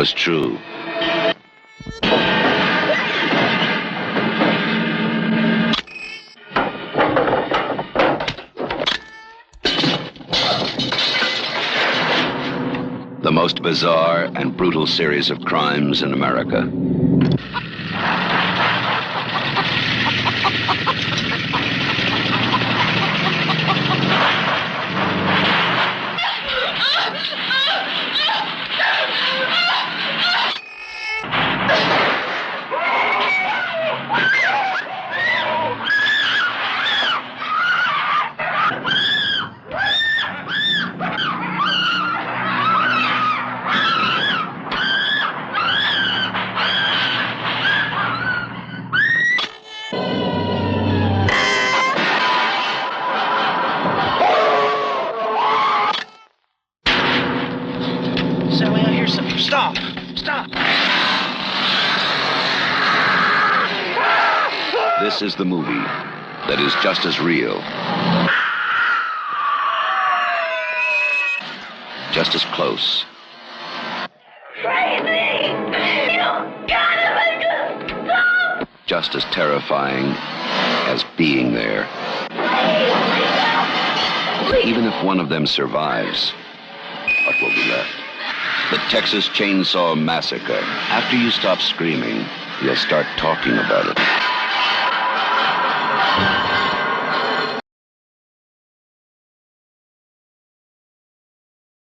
was true. The most bizarre and brutal series of crimes in America. Sally, I hear something. Stop! Stop! This is the movie that is just as real, just as close, Crazy! You gotta make us stop! just as terrifying as being there. Even if one of them survives, what will be left? The Texas Chainsaw Massacre. After you stop screaming, you'll start talking about it.